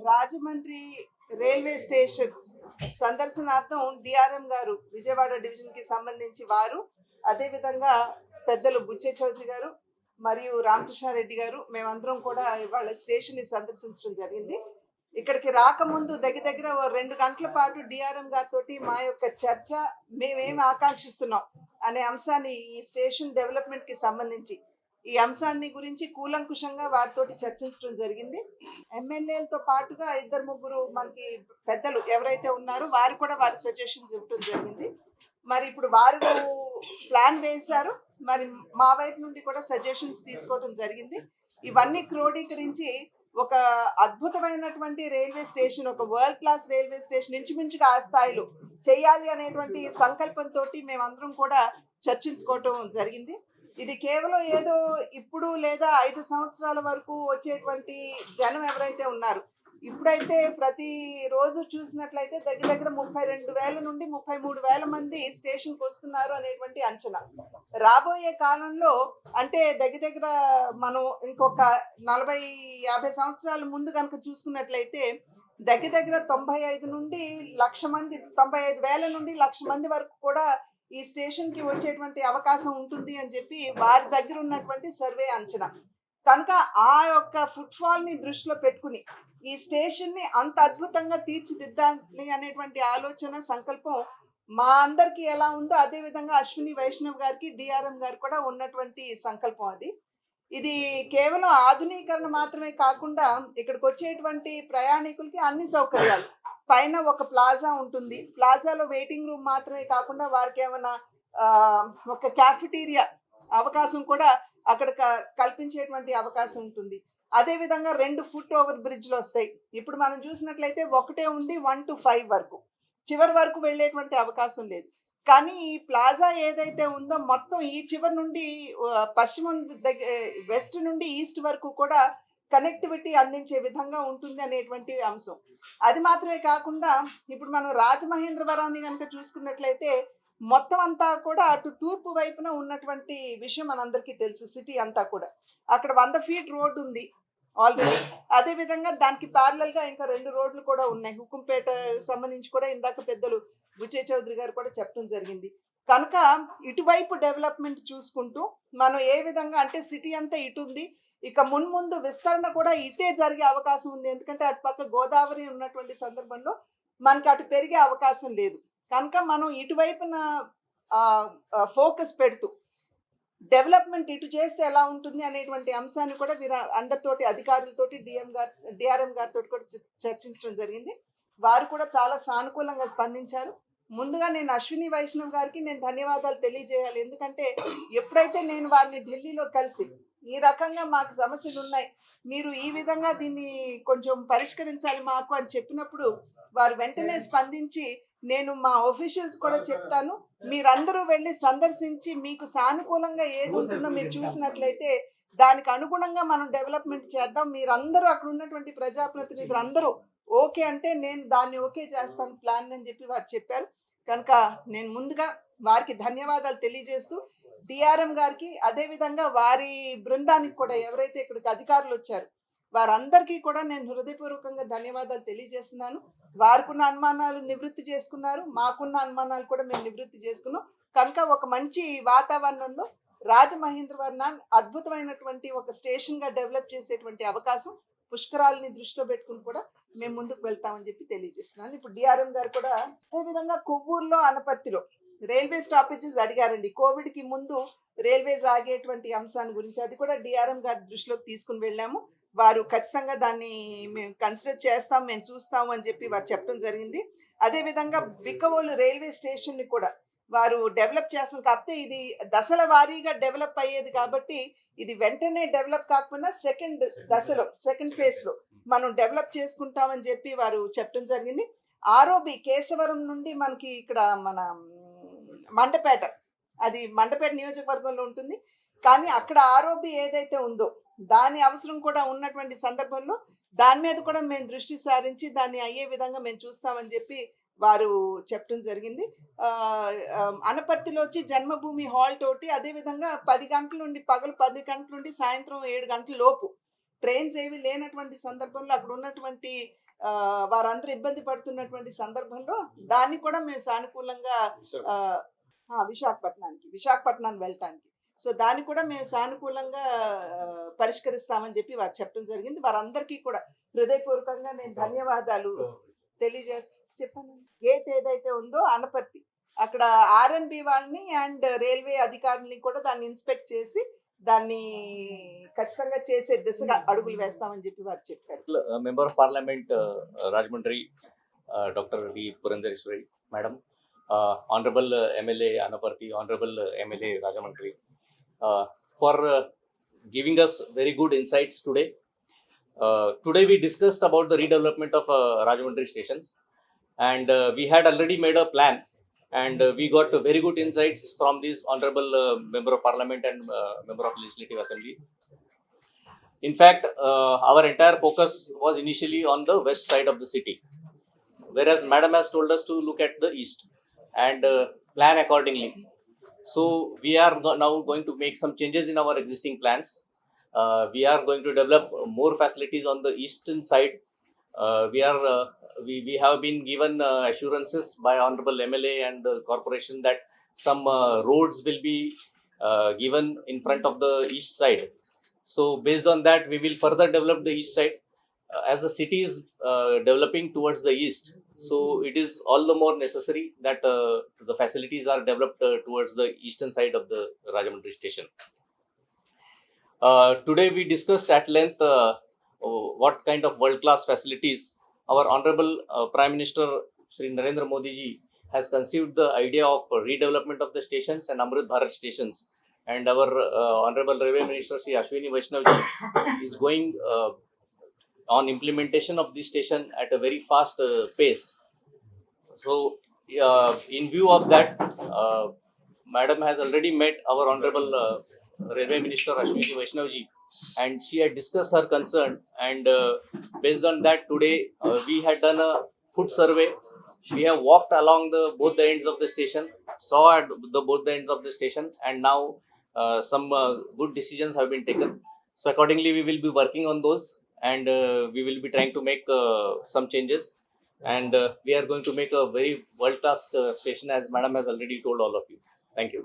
Rajahmundry railway station సందర్శనార్థం DRM గారు Vijayawada division కి సంబంధించి వారు, అదేవిధంగా పెద్దలు బుచ్చే చౌదరి గారు మరియు రామకృష్ణారెడ్డి గారు మేమందరం కూడా ఇవాళ స్టేషన్ ని సందర్శించడం జరిగింది. ఇక్కడికి రాకముందు దగ్గర ఓ 2 గంటల పాటు డిఆర్ఎం గారితో మా యొక్క చర్చ, మేమేమి ఆకాంక్షిస్తున్నాం అనే అంశాన్ని, ఈ స్టేషన్ డెవలప్మెంట్ కి సంబంధించి ఈ అంశాన్ని గురించి కూలంకుషంగా వారితో చర్చించడం జరిగింది. ఎమ్మెల్యేలతో పాటుగా 2-3 మనకి పెద్దలు ఎవరైతే ఉన్నారో వారు కూడా వారి సజెషన్స్ ఇవ్వడం జరిగింది. మరి ఇప్పుడు వారు ప్లాన్ వేశారు, మరి మా వైపు నుండి కూడా సజెషన్స్ తీసుకోవడం జరిగింది. ఇవన్నీ క్రోడీకరించి ఒక అద్భుతమైనటువంటి రైల్వే స్టేషన్, ఒక వరల్డ్ క్లాస్ రైల్వే స్టేషన్ ఇంచుమించుగా ఆ స్థాయిలో చేయాలి అనేటువంటి సంకల్పంతో మేమందరం కూడా చర్చించుకోవటం జరిగింది. ఇది కేవలం ఏదో ఇప్పుడు లేదా 5 సంవత్సరాల వరకు వచ్చేటువంటి జనం ఎవరైతే ఉన్నారు, ఇప్పుడైతే ప్రతి రోజు చూసినట్లయితే దగ్గర 32,000 నుండి 33,000 మంది స్టేషన్కి వస్తున్నారు అనేటువంటి అంచనా. రాబోయే కాలంలో అంటే దగ్గర మనం ఇంకొక 40-50 సంవత్సరాల ముందు కనుక చూసుకున్నట్లయితే దగ్గర 95 నుండి 1,00,000 మంది, 95,000 నుండి 1,00,000 మంది వరకు కూడా ఈ స్టేషన్ కి వచ్చేటువంటి అవకాశం ఉంటుంది అని చెప్పి వారి దగ్గర ఉన్నటువంటి సర్వే అంచనా. కనుక ఆ యొక్క ఫుట్ ఫాల్ ని దృష్టిలో పెట్టుకుని ఈ స్టేషన్ ని అంత అద్భుతంగా తీర్చిదిద్దాలి అనేటువంటి ఆలోచన, సంకల్పం మా అందరికి ఎలా ఉందో అదే విధంగా అశ్విని వైష్ణవ్ గారికి, డిఆర్ఎం గారు కూడా ఉన్నటువంటి సంకల్పం అది. ఇది కేవలం ఆధునీకరణ మాత్రమే కాకుండా ఇక్కడికి వచ్చేటువంటి ప్రయాణికులకి అన్ని సౌకర్యాలు, పైన ఒక ప్లాజా ఉంటుంది, ప్లాజాలో వెయిటింగ్ రూమ్ మాత్రమే కాకుండా వారికి ఏమైనా ఒక క్యాఫిటీరియా అవకాశం కూడా అక్కడ కల్పించేటువంటి అవకాశం ఉంటుంది. అదే విధంగా 2 ఫుట్ ఓవర్ బ్రిడ్జ్లు వస్తాయి. ఇప్పుడు మనం చూసినట్లయితే ఒకటే ఉంది 1 to 5 వరకు, చివరి వరకు వెళ్ళేటువంటి అవకాశం లేదు. కానీ ఈ ప్లాజా ఏదైతే ఉందో మొత్తం ఈ చివరి నుండి పశ్చిమం వెస్ట్ నుండి ఈస్ట్ వరకు కూడా కనెక్టివిటీ అందించే విధంగా ఉంటుంది అనేటువంటి అంశం. అది మాత్రమే కాకుండా ఇప్పుడు మనం రాజమహేంద్రవరాన్ని కనుక చూసుకున్నట్లయితే మొత్తం అంతా కూడా అటు తూర్పు వైపున ఉన్నటువంటి విషయం మనందరికీ తెలుసు. సిటీ అంతా కూడా అక్కడ 100 ఫీట్ రోడ్ ఉంది ఆల్రెడీ. అదే విధంగా దానికి ప్యారలల్ గా ఇంకా 2 రోడ్లు కూడా ఉన్నాయి. హుకుంపేట సంబంధించి కూడా ఇందాక పెద్దలు బుచ్చే చౌదరి గారు కూడా చెప్పడం జరిగింది. కనుక ఇటువైపు డెవలప్మెంట్ చూసుకుంటూ మనం ఏ విధంగా అంటే సిటీ అంతా ఇటు ఉంది, ఇక మున్ముందు విస్తరణ కూడా ఇటే జరిగే అవకాశం ఉంది. ఎందుకంటే అటు పక్క గోదావరి ఉన్నటువంటి సందర్భంలో మనకి అటు పెరిగే అవకాశం లేదు. కనుక మనం ఇటువైపున ఫోకస్ పెడుతూ డెవలప్మెంట్ ఇటు చేస్తే ఎలా ఉంటుంది అనేటువంటి అంశాన్ని కూడా అందరితోటి, అధికారులతోటి, డిఆర్ఎం గారితో కూడా చర్చించడం జరిగింది. వారు కూడా చాలా సానుకూలంగా స్పందించారు. ముందుగా నేను అశ్విని వైష్ణవ్ గారికి నేను ధన్యవాదాలు తెలియజేయాలి. ఎందుకంటే ఎప్పుడైతే నేను వారిని ఢిల్లీలో కలిసి ఈ రకంగా మాకు సమస్యలు ఉన్నాయి, మీరు ఈ విధంగా దీన్ని కొంచెం పరిష్కరించాలి మాకు అని చెప్పినప్పుడు వారు వెంటనే స్పందించి, నేను మా ఒఫీషియల్స్ కూడా చెప్తాను, మీరందరూ వెళ్ళి సందర్శించి మీకు సానుకూలంగా ఏది ఉంటుందో మీరు చూసినట్లయితే దానికి అనుగుణంగా మనం డెవలప్మెంట్ చేద్దాం, మీరందరూ అక్కడ ఉన్నటువంటి ప్రజాప్రతినిధులు అందరూ ఓకే అంటే నేను దాన్ని ఓకే చేస్తాను ప్లాన్ అని చెప్పి వారు చెప్పారు. కనుక నేను ముందుగా వారికి ధన్యవాదాలు తెలియజేస్తూ డిఆర్ఎం గారికి, అదే విధంగా వారి బృందానికి కూడా ఎవరైతే ఇక్కడికి అధికారులు వచ్చారు వారందరికీ కూడా నేను హృదయపూర్వకంగా ధన్యవాదాలు తెలియజేస్తున్నాను. వారికున్న అనుమానాలు నివృత్తి చేసుకున్నారు, మాకున్న అనుమానాలు కూడా మేము నివృత్తి చేసుకున్నాం. కనుక ఒక మంచి వాతావరణంలో రాజమహేంద్రవరాన్ని అద్భుతమైనటువంటి ఒక స్టేషన్ గా డెవలప్ చేసేటువంటి అవకాశం పుష్కరాలని దృష్టిలో పెట్టుకుని కూడా మేము ముందుకు వెళ్తామని చెప్పి తెలియజేస్తున్నాను. ఇప్పుడు డిఆర్ఎం గారు కూడా అదే విధంగా కొవ్వూరులో, అనపర్తిలో రైల్వే స్టాపేజెస్ అడిగారండి. కోవిడ్ కి ముందు రైల్వేస్ ఆగేటువంటి అంశాన్ని గురించి అది కూడా డిఆర్ఎం గారి దృష్టిలోకి తీసుకుని వెళ్ళాము. వారు ఖచ్చితంగా దాన్ని మేము కన్సిడర్ చేస్తాం, మేము చూస్తాము అని చెప్పి వారు చెప్పడం జరిగింది. అదే విధంగా బిక్కవోలు రైల్వే స్టేషన్ ని కూడా వారు డెవలప్ చేస్తున్నారు. కాకపోతే ఇది దశల వారీగా డెవలప్ అయ్యేది కాబట్టి ఇది వెంటనే డెవలప్ కాకుండా సెకండ్ ఫేజ్ లో మనం డెవలప్ చేసుకుంటామని చెప్పి వారు చెప్పడం జరిగింది. ఆర్ఓబి కేశవరం నుండి మనకి ఇక్కడ మన మండపేట, అది మండపేట నియోజకవర్గంలో ఉంటుంది. కానీ అక్కడ ఆర్ఓబి ఏదైతే ఉందో దాని అవసరం కూడా ఉన్నటువంటి సందర్భంలో దాని మీద కూడా మేము దృష్టి సారించి దాన్ని అయ్యే విధంగా మేము చూస్తామని చెప్పి వారు చెప్పడం జరిగింది. అనపర్తిలో వచ్చి జన్మభూమి హాల్ తోటి, అదే విధంగా 10 గంటల నుండి పగలు 10 గంటల నుండి సాయంత్రం 7 గంటల లోపు ట్రైన్స్ ఏవి లేనటువంటి సందర్భంలో అక్కడ ఉన్నటువంటి వారందరూ ఇబ్బంది పడుతున్నటువంటి సందర్భంలో దాన్ని కూడా మేము సానుకూలంగా ఆ, విశాఖపట్నానికి వెళ్ళటానికి. సో దాన్ని కూడా మేము సానుకూలంగా పరిష్కరిస్తామని చెప్పి వారు చెప్పడం జరిగింది. వారందరికీ కూడా హృదయపూర్వకంగా నేను ధన్యవాదాలు చెప్పాను. గేట్ ఏదైతే ఉందో అనపర్తి, అక్కడ ఆర్ఎన్బి వాళ్ళని అండ్ రైల్వే అధికారులని కూడా దాన్ని ఇన్స్పెక్ట్ చేసి దాన్ని ఖచ్చితంగా చేసే దిశగా అడుగులు వేస్తామని చెప్పి వారు చెప్పారు. Member of Parliament Rajmundry, Dr. V. Purandareswari, Madam, Honorable MLA Anaparthi, Honorable MLA Rajamundry, for giving us very good insights today. Today we discussed about the redevelopment of Rajamundry stations, and we had already made a plan, and we got very good insights from this Honorable Member of Parliament and Member of Legislative Assembly. In fact, our entire focus was initially on the west side of the city, whereas Madam has told us to look at the east and plan accordingly. So we are now going to make some changes in our existing plans. We are going to develop more facilities on the eastern side. We have been given assurances by Honorable MLA and the corporation that some roads will be given in front of the east side. So based on that, we will further develop the east side as the city is developing towards the east. So it is all the more necessary that the facilities are developed towards the eastern side of the Rajamundry station. Today we discussed at length what kind of world-class facilities our Honorable Prime Minister Shri Narendra Modi ji has conceived the idea of redevelopment of the stations and Amrit Bharat stations. And our Honorable Railway Minister Shri Ashwini Vaishnav ji is going on implementation of this station at a very fast pace. So, in view of that, Madam has already met our Honorable Railway Minister Ashwini Vaishnav ji, and she had discussed her concern. And based on that, today we had done a foot survey. We have walked along both the ends of the station, saw at both the ends of the station, and now some good decisions have been taken. So accordingly, we will be working on those, and we will be trying to make some changes. And we are going to make a very world-class station, as Madam has already told all of you. Thank you.